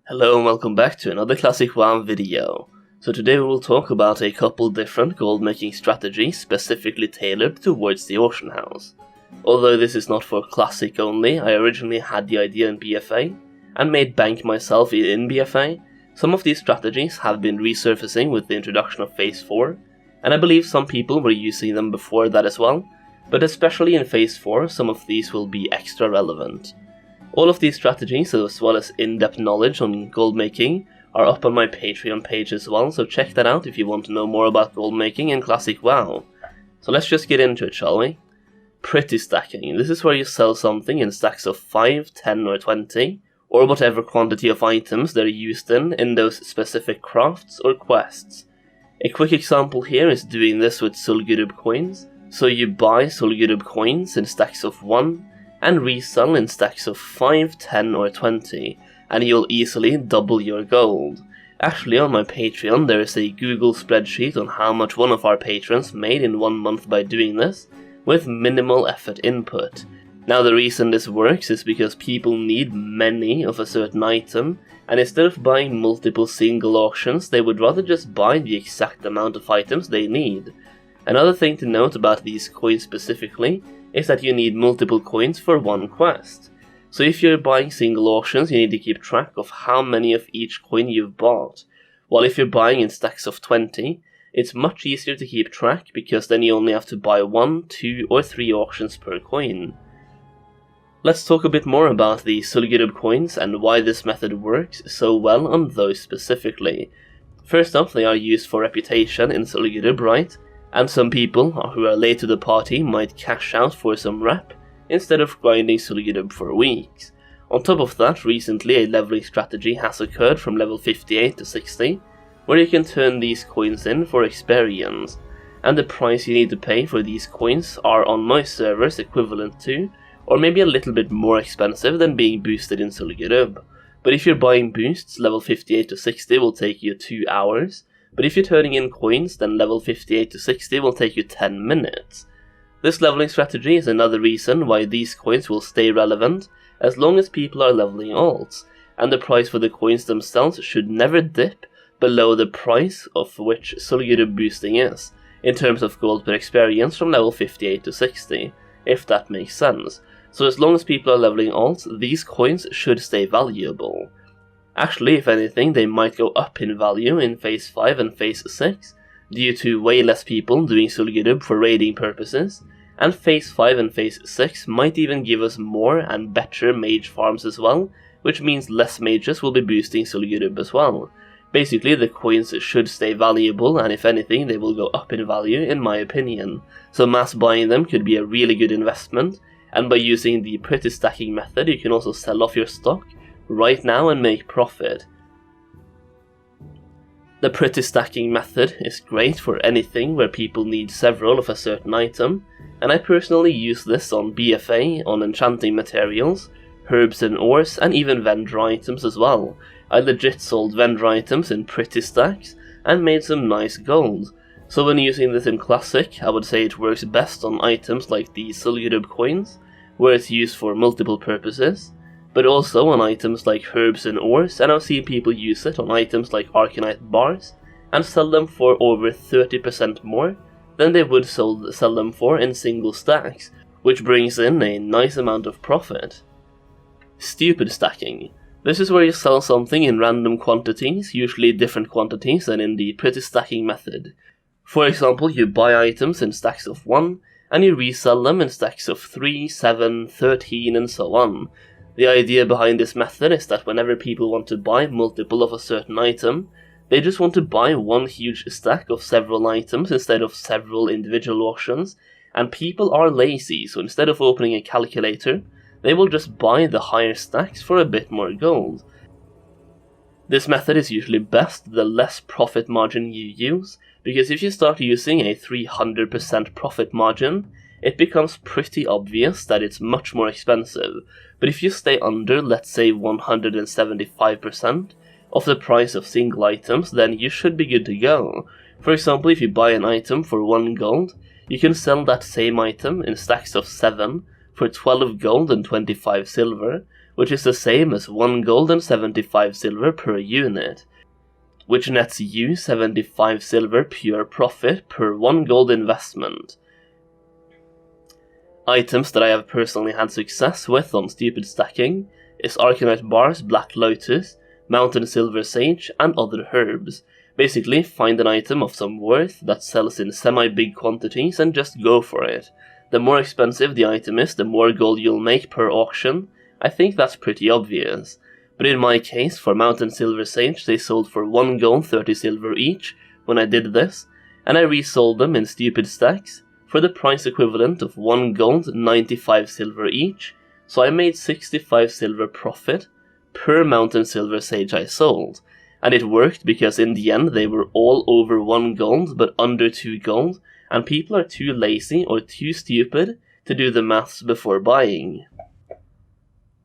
Hello and welcome back to another classic WoW video. So today we will talk about a couple different gold making strategies specifically tailored towards the auction house. Although this is not for classic only, I originally had the idea in BFA and made bank myself in BFA. Some of these strategies have been resurfacing with the introduction of Phase 4, and I believe some people were using them before that as well, but especially in Phase 4 some of these will be extra relevant. All of these strategies, as well as in-depth knowledge on gold making, are up on my Patreon page as well, so check that out if you want to know more about gold making in classic WoW. So let's just get into it, shall we? Prettystacking. This is where you sell something in stacks of 5, 10 or 20, or whatever quantity of items they're used in those specific crafts or quests. A quick example here is doing this with gurub coins. So you buy gurub coins in stacks of 1, and resell in stacks of 5, 10 or 20, and you'll easily double your gold. Actually, on my Patreon there is a Google spreadsheet on how much one of our patrons made in 1 month by doing this, with minimal effort input. Now the reason this works is because people need many of a certain item, and instead of buying multiple single auctions, they would rather just buy the exact amount of items they need. Another thing to note about these coins specifically is that you need multiple coins for one quest. So if you're buying single auctions, you need to keep track of how many of each coin you've bought. While if you're buying in stacks of 20, it's much easier to keep track because then you only have to buy 1, 2 or 3 auctions per coin. Let's talk a bit more about the gurub coins and why this method works so well on those specifically. First off, they are used for reputation in gurub, right? And some people who are late to the party might cash out for some rep instead of grinding gurub for weeks. On top of that, recently a leveling strategy has occurred from level 58 to 60, where you can turn these coins in for experience, and the price you need to pay for these coins are on my servers equivalent to, or maybe a little bit more expensive than being boosted in gurub. But if you're buying boosts, level 58 to 60 will take you 2 hours, but if you're turning in coins, then level 58 to 60 will take you 10 minutes. This leveling strategy is another reason why these coins will stay relevant as long as people are leveling alts, and the price for the coins themselves should never dip below the price of which gurub boosting is, in terms of gold per experience from level 58 to 60, if that makes sense. So as long as people are leveling alts, these coins should stay valuable. Actually, if anything, they might go up in value in Phase 5 and Phase 6, due to way less people doing gurub for raiding purposes, and Phase 5 and Phase 6 might even give us more and better mage farms as well, which means less mages will be boosting gurub as well. Basically, the coins should stay valuable, and if anything, they will go up in value in my opinion. So mass buying them could be a really good investment, and by using the Prettystacking method you can also sell off your stock right now and make profit. The Prettystacking method is great for anything where people need several of a certain item, and I personally use this on BFA, on enchanting materials, herbs and ores, and even vendor items as well. I legit sold vendor items in Prettystacks and made some nice gold. So when using this in Classic, I would say it works best on items like the gurub coins, where it's used for multiple purposes, but also on items like herbs and ores, and I've seen people use it on items like Arcanite bars, and sell them for over 30% more than they would sell them for in single stacks, which brings in a nice amount of profit. Stupidstacking. This is where you sell something in random quantities, usually different quantities than in the Prettystacking method. For example, you buy items in stacks of 1, and you resell them in stacks of 3, 7, 13 and so on. The idea behind this method is that whenever people want to buy multiple of a certain item, they just want to buy one huge stack of several items instead of several individual auctions, and people are lazy, so instead of opening a calculator, they will just buy the higher stacks for a bit more gold. This method is usually best the less profit margin you use, because if you start using a 300% profit margin, it becomes pretty obvious that it's much more expensive, but if you stay under, let's say 175% of the price of single items, then you should be good to go. For example, if you buy an item for 1 gold, you can sell that same item in stacks of 7 for 12 gold and 25 silver, which is the same as 1 gold and 75 silver per unit, which nets you 75 silver pure profit per 1 gold investment. Items that I have personally had success with on Stupidstacking is Arcanite Bars, Black Lotus, Mountain Silver Sage, and other herbs. Basically, find an item of some worth that sells in semi-big quantities and just go for it. The more expensive the item is, the more gold you'll make per auction. I think that's pretty obvious. But in my case, for Mountain Silver Sage, they sold for 1 gold 30 silver each when I did this, and I resold them in stupid stacks for the price equivalent of 1 gold 95 silver each, so I made 65 silver profit per Mountain Silver Sage I sold. And it worked because in the end they were all over 1 gold but under 2 gold, and people are too lazy or too stupid to do the maths before buying.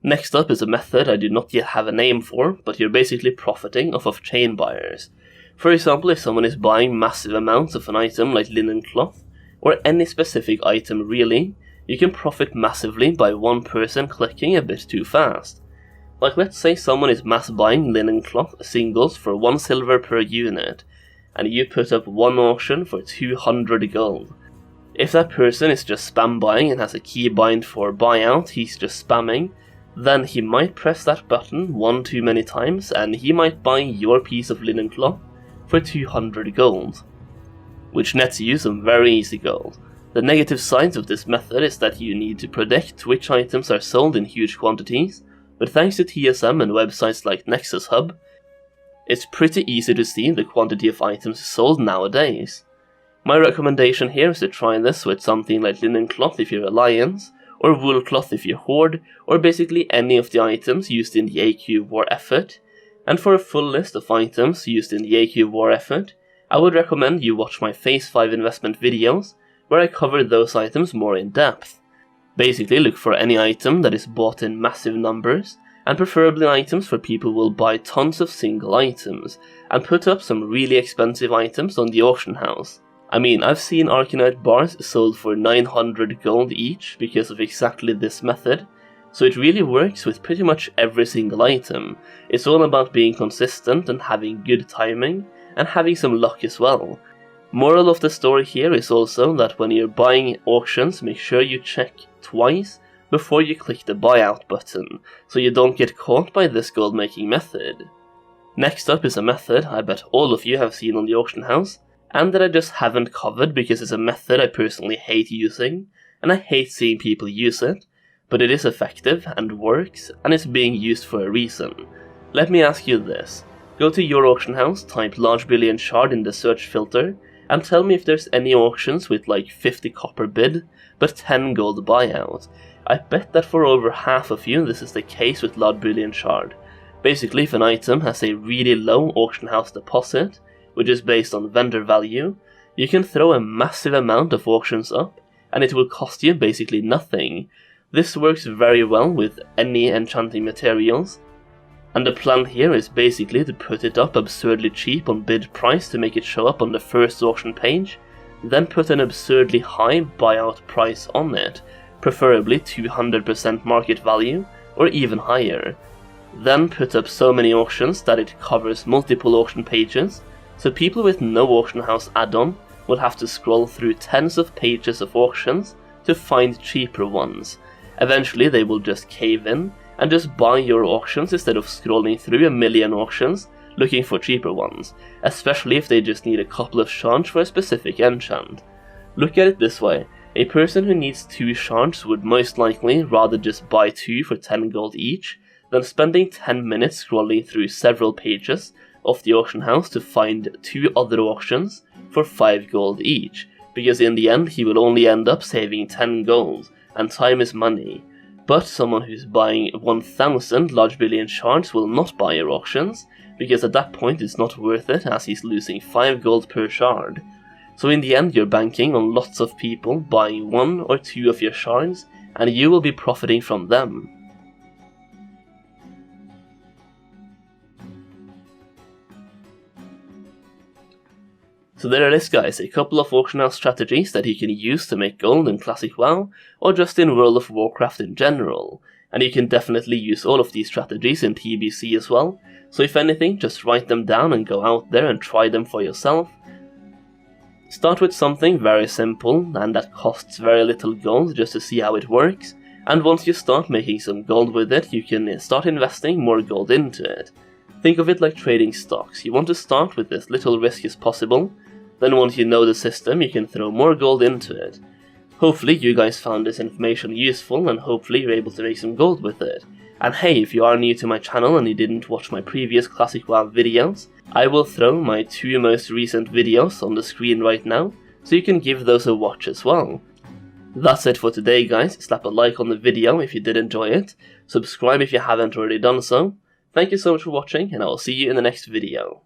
Next up is a method I do not yet have a name for, but you're basically profiting off of chain buyers. For example, if someone is buying massive amounts of an item like linen cloth, or any specific item really, you can profit massively by one person clicking a bit too fast. Like let's say someone is mass buying linen cloth singles for 1 silver per unit, and you put up one auction for 200 gold. If that person is just spam buying and has a keybind for buyout, he's just spamming, then he might press that button one too many times and he might buy your piece of linen cloth for 200 gold, which nets you some very easy gold. The negative sides of this method is that you need to predict which items are sold in huge quantities, but thanks to TSM and websites like Nexus Hub, it's pretty easy to see the quantity of items sold nowadays. My recommendation here is to try this with something like linen cloth if you're Alliance, or wool cloth if you're Horde, or basically any of the items used in the AQ war effort. And for a full list of items used in the AQ war effort, I would recommend you watch my Phase 5 investment videos, where I cover those items more in depth. Basically look for any item that is bought in massive numbers, and preferably items where people will buy tons of single items, and put up some really expensive items on the auction house. I mean, I've seen Arcanite bars sold for 900 gold each because of exactly this method, so it really works with pretty much every single item. It's all about being consistent and having good timing, and having some luck as well. Moral of the story here is also that when you're buying auctions, make sure you check twice before you click the buyout button, so you don't get caught by this gold making method. Next up is a method I bet all of you have seen on the auction house, and that I just haven't covered because it's a method I personally hate using, and I hate seeing people use it, but it is effective and works, and it's being used for a reason. Let me ask you this. Go to your auction house, type large billion shard in the search filter, and tell me if there's any auctions with like 50 copper bid, but 10 gold buyout. I bet that for over half of you this is the case with large billion shard. Basically, if an item has a really low auction house deposit, which is based on vendor value, you can throw a massive amount of auctions up, and it will cost you basically nothing. This works very well with any enchanting materials, and the plan here is basically to put it up absurdly cheap on bid price to make it show up on the first auction page, then put an absurdly high buyout price on it, preferably 200% market value or even higher. Then put up so many auctions that it covers multiple auction pages, so people with no auction house add-on will have to scroll through tens of pages of auctions to find cheaper ones. Eventually they will just cave in and just buy your auctions instead of scrolling through a million auctions looking for cheaper ones, especially if they just need a couple of shards for a specific enchant. Look at it this way, a person who needs 2 shards would most likely rather just buy 2 for 10 gold each than spending 10 minutes scrolling through several pages of the auction house to find 2 other auctions for 5 gold each, because in the end he will only end up saving 10 gold, and time is money. But someone who's buying 1000 large billion shards will not buy your auctions, because at that point it's not worth it as he's losing 5 gold per shard. So in the end you're banking on lots of people buying 1 or 2 of your shards, and you will be profiting from them. So there it is guys, a couple of auction house strategies that you can use to make gold in Classic WoW, or just in World of Warcraft in general. and you can definitely use all of these strategies in TBC as well, so if anything, just write them down and go out there and try them for yourself. Start with something very simple and that costs very little gold just to see how it works, and once you start making some gold with it, you can start investing more gold into it. Think of it like trading stocks. You want to start with as little risk as possible, then once you know the system, you can throw more gold into it. Hopefully you guys found this information useful, and hopefully you're able to make some gold with it. And hey, if you are new to my channel and you didn't watch my previous Classic WoW videos, I will throw my 2 most recent videos on the screen right now, so you can give those a watch as well. That's it for today guys. Slap a like on the video if you did enjoy it, subscribe if you haven't already done so. Thank you so much for watching, and I will see you in the next video.